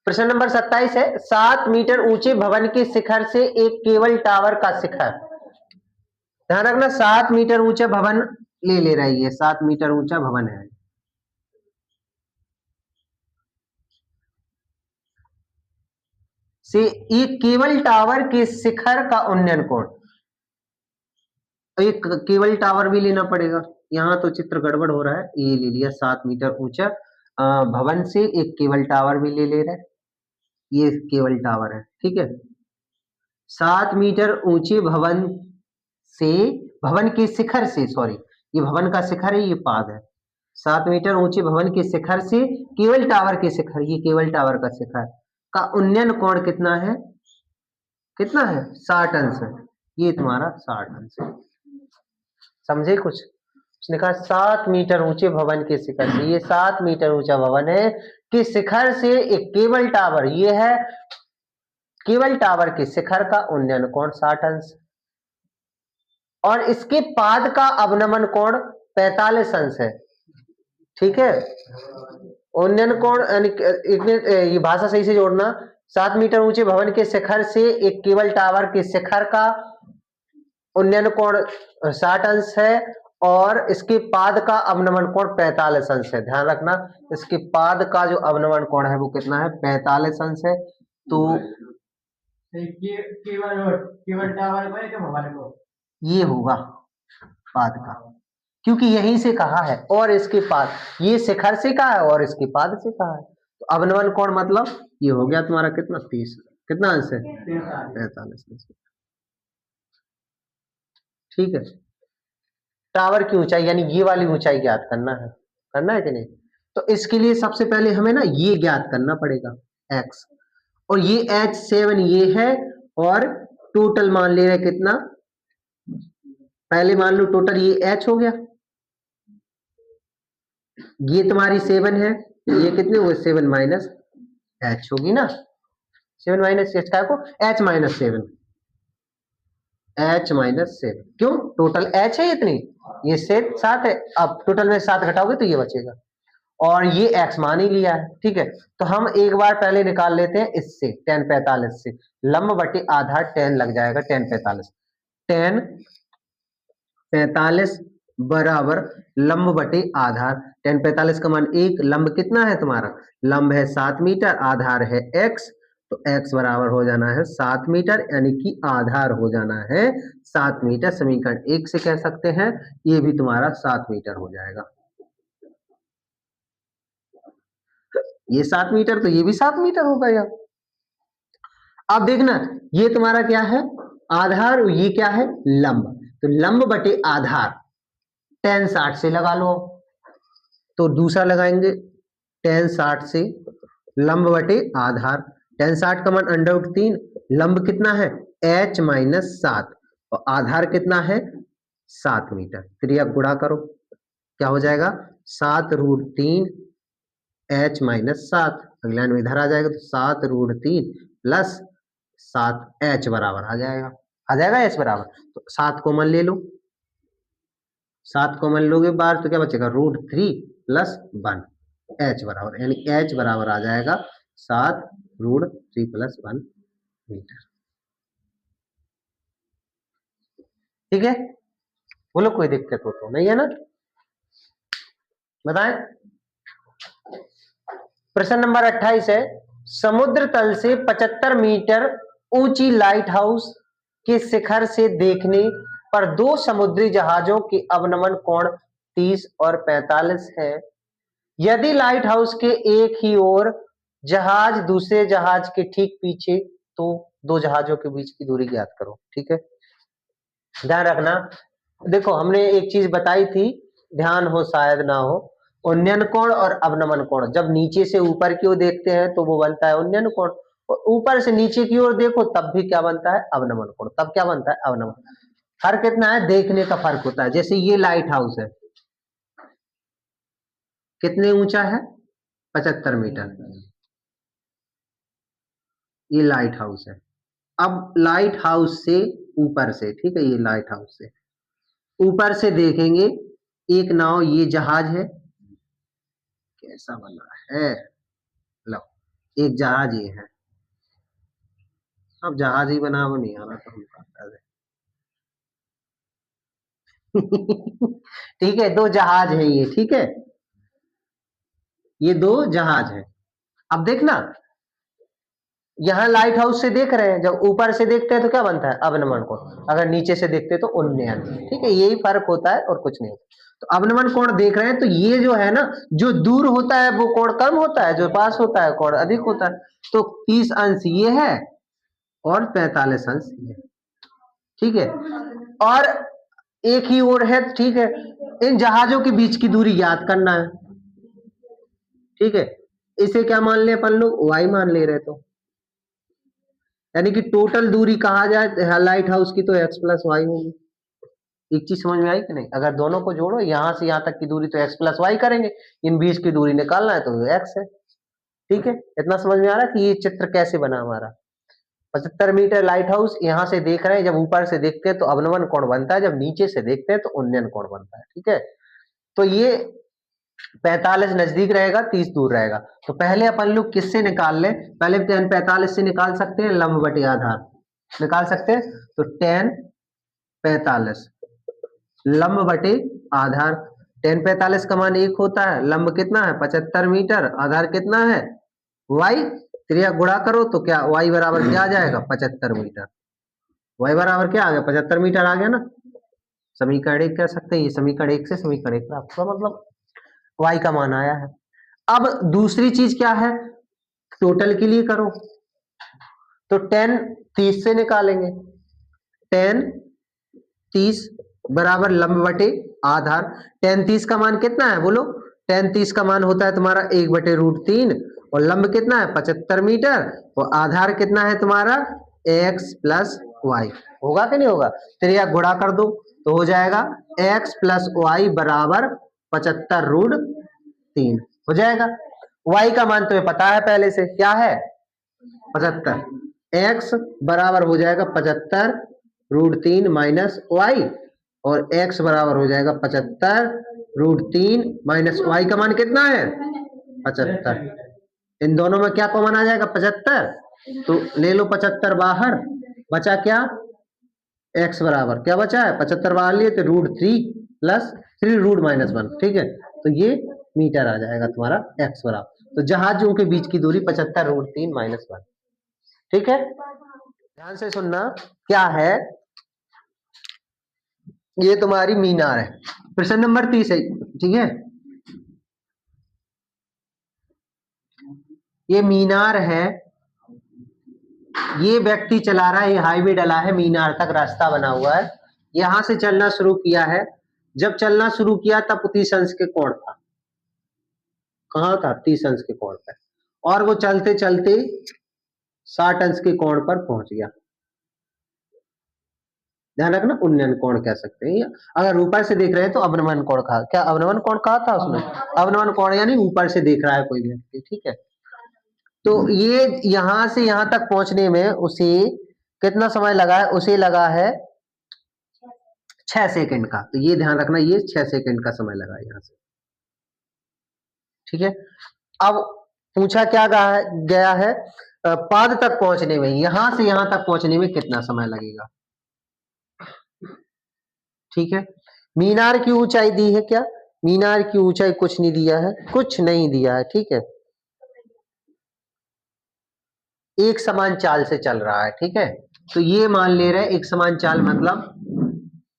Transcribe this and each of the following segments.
प्रश्न नंबर 27 है 7 मीटर ऊंचे भवन के शिखर से एक केबल टावर का शिखर, ध्यान रखना 7 मीटर ऊंचा भवन ले रहा है, ये 7 मीटर ऊंचा भवन है, से एक केबल टावर के शिखर का उन्नयन कोण, एक केबल टावर भी लेना पड़ेगा, यहाँ तो चित्र गड़बड़ हो रहा है, ये ले लिया 7 मीटर ऊंचा भवन से एक केबल टावर भी ले रहा है, ये केबल टावर है, ठीक है। 7 मीटर ऊंचे भवन से, भवन के शिखर से, सॉरी ये भवन का शिखर है, ये पाद है, 7 मीटर ऊंचे भवन के शिखर से केबल टावर के शिखर, ये केबल टावर का शिखर का उन्नयन कोण कितना है, कितना है 60 अंश है, ये तुम्हारा 60 अंश है, समझे कुछ। उसने कहा 7 मीटर ऊंचे भवन के शिखर से, ये 7 मीटर ऊंचा भवन है कि शिखर से एक केबल टावर, ये है केबल टावर के शिखर का उन्नयन कोण 60 अंश, और इसके पाद का अवनमन कोण 45 अंश है, ठीक है। उन्नयन कोण ये भाषा सही से जोड़ना, 7 मीटर ऊंचे भवन के शिखर से एक केबल टावर के शिखर का उन्नयन कोण 60 अंश है और इसके पाद का अवनमन कोण 45 अंश है, ध्यान रखना इसके पाद का जो अवनमन कोण है वो कितना है 45 अंश है। तो केबल टावर को ये होगा पाद का, क्योंकि यहीं से कहा है और इसके पाद, ये शिखर से कहा है और इसके पाद से कहा है, तो अवनमन कोण मतलब ये हो गया तुम्हारा कितना 30, कितना अंश है 45 अंश, ठीक है। टावर की ऊंचाई यानी ये वाली ऊंचाई ज्ञात करना है कि नहीं, तो इसके लिए सबसे पहले हमें ना ये ज्ञात करना पड़ेगा x, और ये h7 ये है, और टोटल मान ले रहे कितना, पहले मान लो टोटल ये h हो गया, ये तुम्हारी 7 है, ये कितने हुए 7 माइनस h होगी ना, 7 माइनस h का को h माइनस 7, h माइनस 7, क्यों टोटल h है इतनी, ये 7 है, अब टोटल में 7 घटाओगे तो ये बचेगा, और ये x मान ही लिया है, ठीक है। तो हम एक बार पहले निकाल लेते हैं इससे tan 45 से, लंब बटे आधार tan लग जाएगा, tan 45 बराबर लंब बटे आधार, tan 45 का मान 1, लंब कितना है तुम्हारा, लंब है 7 मीटर, आधार है x, तो x बराबर हो जाना है 7 मीटर, यानी कि आधार हो जाना है 7 मीटर, समीकरण 1 से कह सकते हैं, ये भी तुम्हारा 7 मीटर हो जाएगा, ये 7 मीटर तो ये भी 7 मीटर होगा यार। अब देखना ये तुम्हारा क्या है आधार, ये क्या है लंब, तो लंब बटे आधार tan 60 से लगा लो, तो दूसरा लगाएंगे tan 60 से लंब बटे आधार, tan 60 का मान √3, लंब कितना है h माइनस 7 और आधार कितना है 7 मीटर, फिर अब गुणा करो क्या हो जाएगा 7√3 h माइनस 7, अगले लाइन में इधर आ जाएगा तो 7√3 प्लस 7 h बराबर आ जाएगा h बराबर, तो 7 कॉमन ले लो, 7 कॉमन लोगे बाहर तो क्या बचेगा √3 प्लस 1 h बराबर, यानी h बराबर आ जाएगा 7√3 प्लस 1 मीटर, ठीक है। बोलो कोई दिक्कत हो तो नहीं है ना, बताएं। प्रश्न नंबर 28 है समुद्र तल से 75 मीटर ऊंची लाइट हाउस के शिखर से देखने पर दो समुद्री जहाजों के अवनमन कोण 30 और 45 है, यदि लाइट हाउस के एक ही ओर जहाज दूसरे जहाज के ठीक पीछे, तो दो जहाजों के बीच की दूरी ज्ञात करो, ठीक है। ध्यान रखना, देखो हमने एक चीज बताई थी, ध्यान हो शायद ना हो, उन्नयन कोण और अवनमन कोण, जब नीचे से ऊपर की ओर देखते हैं तो वो बनता है उन्नयन कोण, और ऊपर से नीचे की ओर देखो तब भी क्या बनता है अवनमन कोण, तब क्या बनता है अवनमन। फर्क कितना है देखने का फर्क होता है, जैसे ये लाइट हाउस है कितने ऊंचा है 75 मीटर, ये लाइट हाउस है। अब लाइट हाउस से ऊपर से, ठीक है, ये लाइट हाउस से ऊपर से देखेंगे एक नाव, ये जहाज है कैसा बना है, लो एक जहाज ये है। अब जहाज ही बना वो नहीं आना तो हम क्या कर रहे। ठीक है, दो जहाज है ये, ठीक है, ये दो जहाज है। अब देखना, यहाँ लाइट हाउस से देख रहे हैं, जब ऊपर से देखते हैं तो क्या बनता है अवनमन कोण, अगर नीचे से देखते हैं तो उन्नयन। ठीक है, यही फर्क होता है और कुछ नहीं। तो अवनमन कोण देख रहे हैं तो ये जो है ना, जो दूर होता है वो कोण कम होता है, जो पास होता है कोण अधिक होता है। तो 30 अंश ये है और 45 अंश ये, ठीक है। और एक ही और है, ठीक है, इन जहाजों के बीच की दूरी ज्ञात करना है, ठीक है। इसे क्या मान ले अपन लोग, वाई मान ले रहे, तो यानी कि टोटल दूरी कहा जाए लाइट हाउस की तो एक्स प्लस वाई होगी। एक चीज समझ में आई कि नहीं, अगर दोनों को जोड़ो यहां से यहां तक की दूरी तो एक्स प्लस वाई करेंगे, इन बीच की दूरी निकालना है तो एक्स है। ठीक है, इतना समझ में आ रहा है कि ये चित्र कैसे बना हमारा। 75 मीटर लाइट हाउस यहां से देख रहे हैं, जब ऊपर से देखते हैं तो अवनमन कोण बनता है, जब नीचे से देखते हैं तो उन्नयन कोण बनता है। ठीक है, तो ये 45 नजदीक रहेगा, 30 दूर रहेगा। तो पहले अपन लोग किससे निकाल ले, पहले tan 45 से निकाल सकते हैं, लंब बटे आधार निकाल सकते हैं। तो tan 45 लंब बटे आधार, tan 45 का मान 1 होता है, लंब कितना है 75 मीटर, आधार कितना है y, त्रिया गुणा करो तो क्या y बराबर क्या आ जाएगा 75 मीटर, y बराबर क्या आ गया 75 मीटर आ गया ना। समीकरण 1 कह सकते हैं, ये समीकरण 1 से समीकरण 1 प्राप्त हुआ, मतलब y का मान आया है। अब दूसरी चीज क्या है, टोटल के लिए करो तो tan 30 से निकालेंगे, tan 30 बराबर लंब बटे आधार। tan 30 का मान कितना है बोलो, tan 30 का मान होता है तुम्हारा 1/√3 और लंब कितना है 75 मीटर और आधार कितना है तुम्हारा x प्लस वाई। होगा कि नहीं होगा, त्रिया गुणा कर दो तो हो जाएगा x प्लस वाई बराबर 75√3 हो जाएगा। y का मान तुम्हें पता है पहले से, क्या है 75, x बराबर हो जाएगा 75√3 माइनस वाई और x बराबर हो जाएगा 75√3 माइनस वाई का मान कितना है 75। इन दोनों में क्या कॉमन आ जाएगा 75, तो ले लो 75 बाहर, बचा क्या x बराबर क्या बचा है 75 बाहर लिए तो √3 प्लस 3√-1। ठीक है, तो ये मीटर आ जाएगा तुम्हारा x बराबर। तो जहाजों के बीच की दूरी 75√3-1। ठीक है, ध्यान से सुनना, क्या है ये तुम्हारी मीनार है, प्रश्न नंबर 30 है। ठीक है, ये मीनार है, ये व्यक्ति चला रहा है, ये हाईवे डला है, मीनार तक रास्ता बना हुआ है, यहां से चलना शुरू किया है। जब चलना शुरू किया तब 30 अंश के कोण था, कहां था 30 अंश के कोण पर, और वो चलते चलते 60 अंश के कोण पर पहुंच गया। ध्यान रखना, उन्नयन कोण कह सकते हैं, अगर ऊपर से देख रहे हैं तो अवनमन कोण कहा, क्या अवनमन कोण कहा था उसने, अवनमन कोण यानी ऊपर से देख रहा है कोई व्यक्ति। ठीक है, तो ये यहां से यहां तक पहुंचने में उसे कितना समय लगा है, उसे लगा है 6 सेकंड का। तो ये ध्यान रखना, ये 6 सेकंड का समय लगा यहां से। ठीक है, अब पूछा क्या गया है, पाद तक पहुंचने में, यहां से यहां तक पहुंचने में कितना समय लगेगा। ठीक है, मीनार की ऊंचाई दी है क्या, मीनार की ऊंचाई कुछ नहीं दिया है, कुछ नहीं दिया है। ठीक है, एक समान चाल से चल रहा है। ठीक है, तो ये मान ले रहे एक समान चाल, मतलब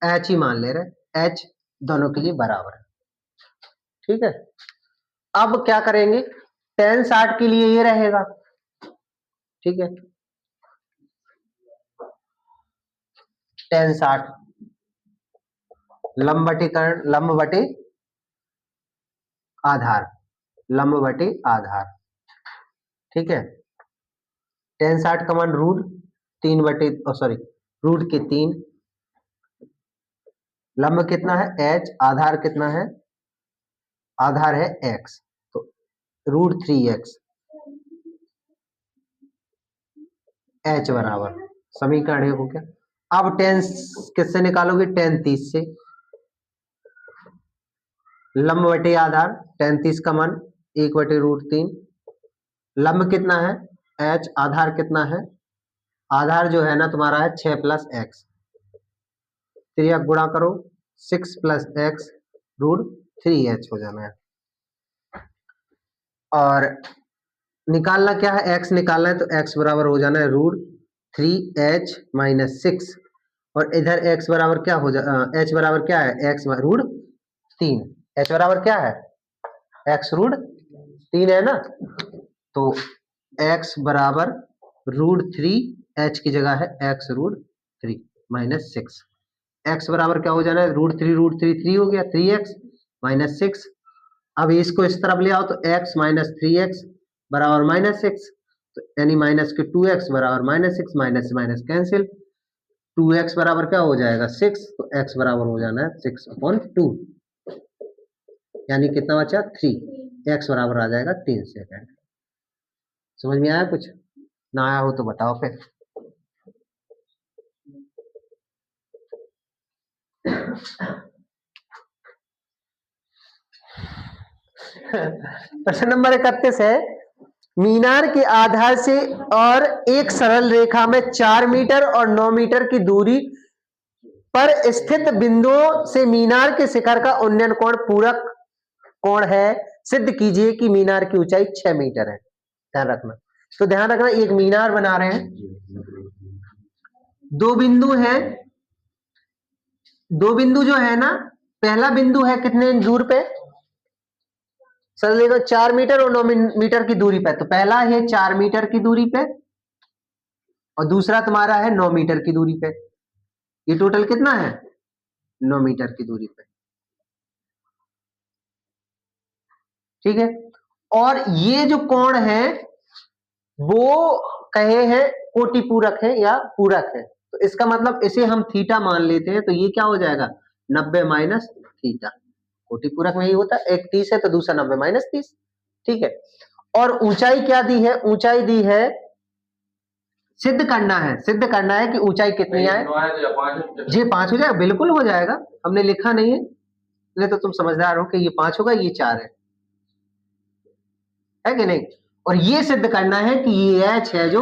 h ही मान ले रहे, h दोनों के लिए बराबर है। ठीक है, अब क्या करेंगे, tan 60 के लिए ये रहेगा। ठीक है, tan 60 लंब बटे कर्ण, लंब बटे आधार, लंब बटे आधार। ठीक है, tan 60 का मान √3 लंब कितना है h, आधार कितना है, आधार है x, तो √3x h बराबर, समीकरण 1 हो गया। अब tan किससे निकालोगे, tan 30 से, लंब बटे आधार tan 30 का मान 1/√3 लंब कितना है h, आधार कितना है, आधार जो है ना तुम्हारा है 6 प्लस एक्स, त्रिया गुणा करो 6 प्लस एक्स रूट 3h हो जाना है। और निकालना क्या है, x निकालना है तो x बराबर हो जाना है रूट 3h माइनस 6, और इधर x बराबर क्या हो जा h बराबर क्या है, x रूट 3, h बराबर क्या है, x रूट 3 है ना, तो x बराबर रूट 3, h की जगह है x रूट 3 माइनस 6, x बराबर क्या हो जाना है, रूट 3 हो गया 3x माइनस 6। अब इसको इस तरफ ले आओ तो x माइनस 3x बराबर माइनस 6, तो यानी माइनस के 2x बराबर माइनस 6, माइनस से माइनस कैंसिल, 2x बराबर क्या हो जाएगा 6, तो x बराबर हो जाना है 6/2, यानी कितना बचा 3, x बराबर आ जाएगा 3 सेकेंड। समझ में आया कुछ, ना आया हो तो बताओ फिर। प्रश्न नंबर 31 है, मीनार के आधार से और एक सरल रेखा में 4 मीटर और 9 मीटर की दूरी पर स्थित बिंदुओं से मीनार के शिखर का उन्नयन कोण पूरक कोण है, सिद्ध कीजिए कि मीनार की ऊंचाई 6 मीटर है। ध्यान रखना, तो ध्यान रखना एक मीनार बना रहे हैं, दो बिंदु हैं, दो बिंदु जो है ना, पहला बिंदु है कितने दूर पे, सर देखो 4 मीटर और 9 मीटर की दूरी पे, तो पहला है 4 मीटर की दूरी पे और दूसरा तुम्हारा है 9 मीटर की दूरी पे, ये टोटल कितना है 9 मीटर की दूरी पे, ठीक है। और ये जो कोण है वो कहे हैं कोटि पूरक है या पूरक है, तो इसका मतलब इसे हम थीटा मान लेते हैं, तो ये क्या हो जाएगा 90 माइनस थीटा, कोटि पूरक में ही होता है, एक 30 है तो दूसरा 90 माइनस 30, ठीक है। और ऊंचाई क्या दी है, ऊंचाई दी है, सिद्ध करना है, सिद्ध करना है कि ऊंचाई कितनी है, जी 5 हो जाएगा, बिल्कुल हो जाएगा, हमने लिखा नहीं है, नहीं तो तुम समझदार हो कि ये 5 होगा ये 4 है कि नहीं। और ये सिद्ध करना है कि ये h है जो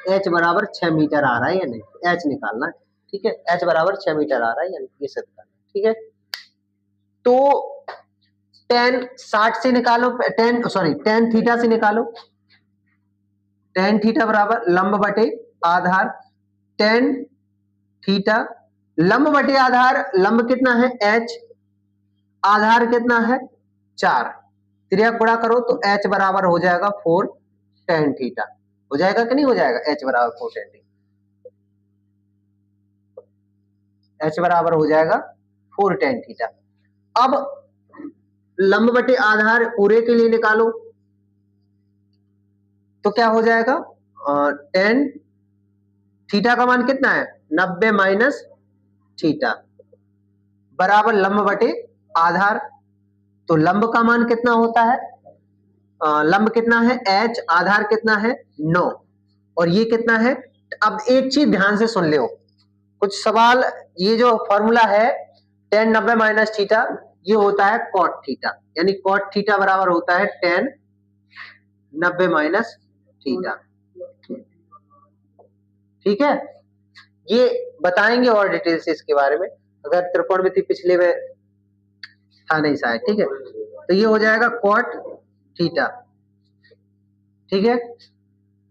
h बराबर 6 मीटर आ रहा है या नहीं, h निकालना है, ठीक है, h बराबर 6 मीटर आ रहा है या नहीं, ये सिद्ध करना है, ठीक है। तो tan 60 से निकालो, tan थीटा से निकालो, tan थीटा बराबर लंब बटे आधार, tan थीटा लंब बटे आधार, लंब कितना है h, आधार कितना है 4, त्रिया गुणा करो तो h बराबर हो जाएगा 4 tan थीटा, हो जाएगा कि नहीं हो जाएगा, h बराबर 4 tan थीटा, h बराबर हो जाएगा 4 tan थीटा। अब लंब बटे आधार पूरे के लिए निकालो तो क्या हो जाएगा, tan थीटा का मान कितना है 90 माइनस थीटा बराबर लंब बटे आधार, तो लंब का मान कितना होता है, लंब कितना है h, आधार कितना है 9, और ये कितना है। अब एक चीज ध्यान से सुन लो, कुछ सवाल, ये जो फॉर्मूला है tan 90 माइनस थीटा ये होता है cot थीटा, यानी cot थीटा बराबर होता है tan 90 माइनस थीटा, ठीक है। ये बताएंगे और डिटेल से इसके बारे में, अगर त्रिकोणमिति पिछले में था नहीं शायद, ठीक है, तो ये हो जाएगा cot थीटा, ठीक है।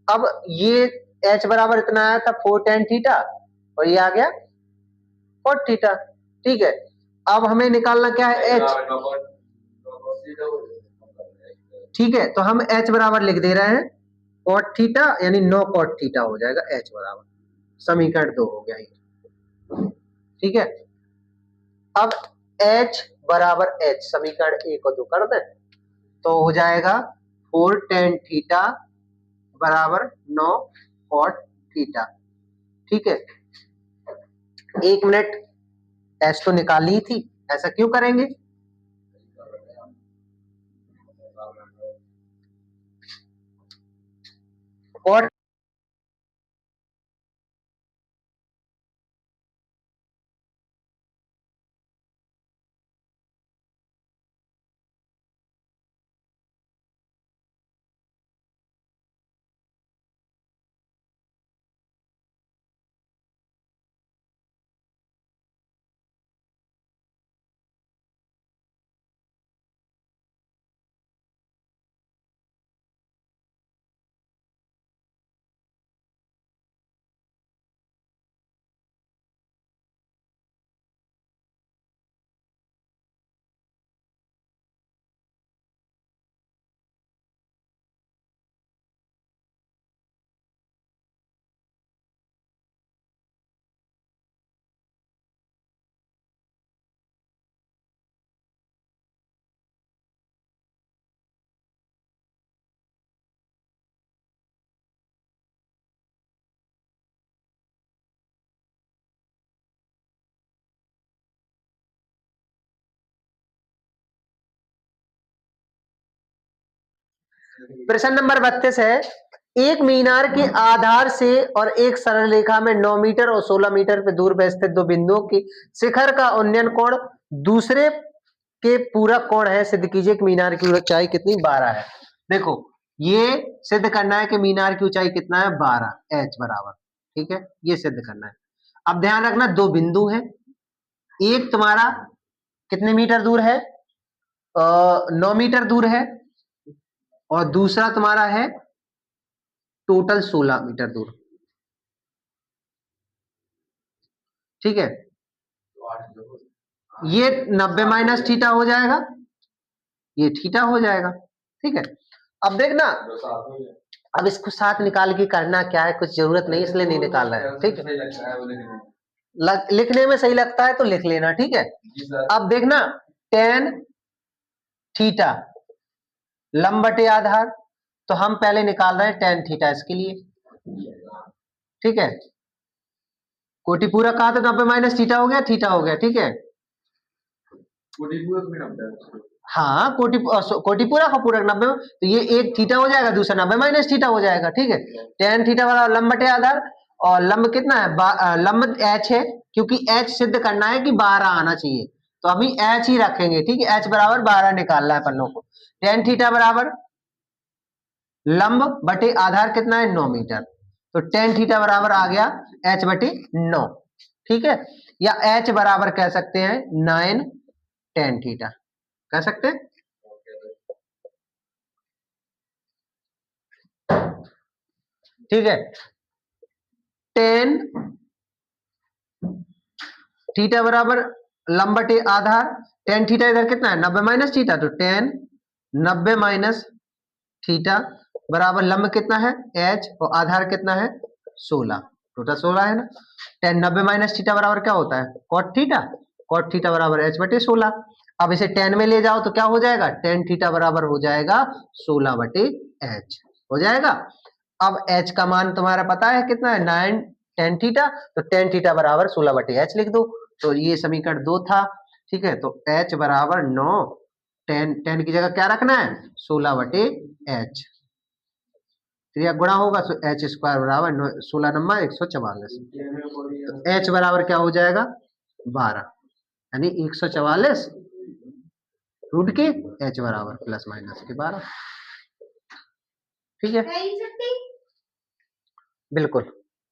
अब ये h बराबर इतना आया था 4 tan थीटा और ये आ गया cot थीटा, ठीक है। अब हमें निकालना क्या है h, ठीक है, तो हम h बराबर लिख दे रहे हैं cot थीटा, यानी 9 cot थीटा हो जाएगा h बराबर, समीकरण 2 हो गया ये, ठीक है। अब h बराबर h, समीकरण 1 और 2 कर दें तो हो जाएगा 4 tan थीटा बराबर 9 cot थीटा, ठीक है। 1 मिनट, h तो निकाल ली थी, ऐसा क्यों करेंगे, cot प्रश्न नंबर 32 है, एक मीनार के आधार से और एक सरल रेखा में 9 मीटर और 16 मीटर पे दूर पे स्थित दो बिंदुओं की शिखर का उन्नयन कोण दूसरे के पूरक कोण है, सिद्ध कीजिए कि मीनार की ऊंचाई कितनी? 12 है। देखो ये सिद्ध करना है कि मीनार की ऊंचाई कितना है? 12, h बराबर, ठीक है, ये सिद्ध करना है। अब ध्यान रखना दो बिंदु हैं, एक तुम्हारा कितने मीटर दूर है? 9 मीटर दूर है, और दूसरा तुम्हारा है टोटल 16 मीटर दूर, ठीक है। ये 90 माइनस थीटा हो जाएगा, ये थीटा हो जाएगा, ठीक है। अब देखना, अब इसको साथ निकाल के करना क्या है, कुछ जरूरत नहीं इसलिए नहीं निकाल रहा है, ठीक है। लिखने में सही लगता है तो लिख लेना, ठीक है। अब देखना tan थीटा लंब बटे आधार, तो हम पहले निकाल रहे हैं tan थीटा इसके लिए, ठीक है। कोटि पूरक कहा तो 90 माइनस थीटा हो गया, थीटा हो गया, ठीक है। हाँ कोटि पूरक का पूरक 90, तो ये एक थीटा हो जाएगा, दूसरा 90 माइनस थीटा हो जाएगा, ठीक है। tan थीटा वाला लंब बटे आधार, और लंब कितना है? लंब h है, क्योंकि h सिद्ध करना है कि 12 आना चाहिए, तो हम h ही रखेंगे, ठीक है। h बराबर 12 निकालना है पन्नों को। tan थीटा बराबर लंब बटे आधार कितना है? 9 मीटर, तो tan थीटा बराबर आ गया h बटे 9, ठीक है। या h बराबर कह सकते हैं 9 tan थीटा, कह सकते हैं, ठीक है। tan थीटा बराबर लंब बटे आधार, tan थीटा इधर कितना है? 90 माइनस थीटा, तो tan 90 माइनस थीटा बराबर लंब कितना है? h, और आधार कितना है? 16, टोटल 16 है ना। tan 90 माइनस थीटा बराबर क्या होता है? cot थीटा, cot थीटा बराबर h बटे 16। अब इसे tan में ले जाओ तो क्या हो जाएगा? tan थीटा बराबर हो जाएगा 16 बटे h, हो जाएगा। अब h का मान तुम्हारा पता है कितना है? 9 tan थीटा, तो tan थीटा बराबर 16 बटे h लिख दो, तो ये समीकरण 2 था, ठीक है। तो h बराबर 9, tan की जगह क्या रखना है? 16 बटे h, क्रिया गुणा होगा तो h स्क्वायर बराबर 16 नंबर 144, तो h बराबर क्या हो जाएगा? 12, यानी 144 रूट के h बराबर प्लस माइनस के 12, ठीक है, बिल्कुल।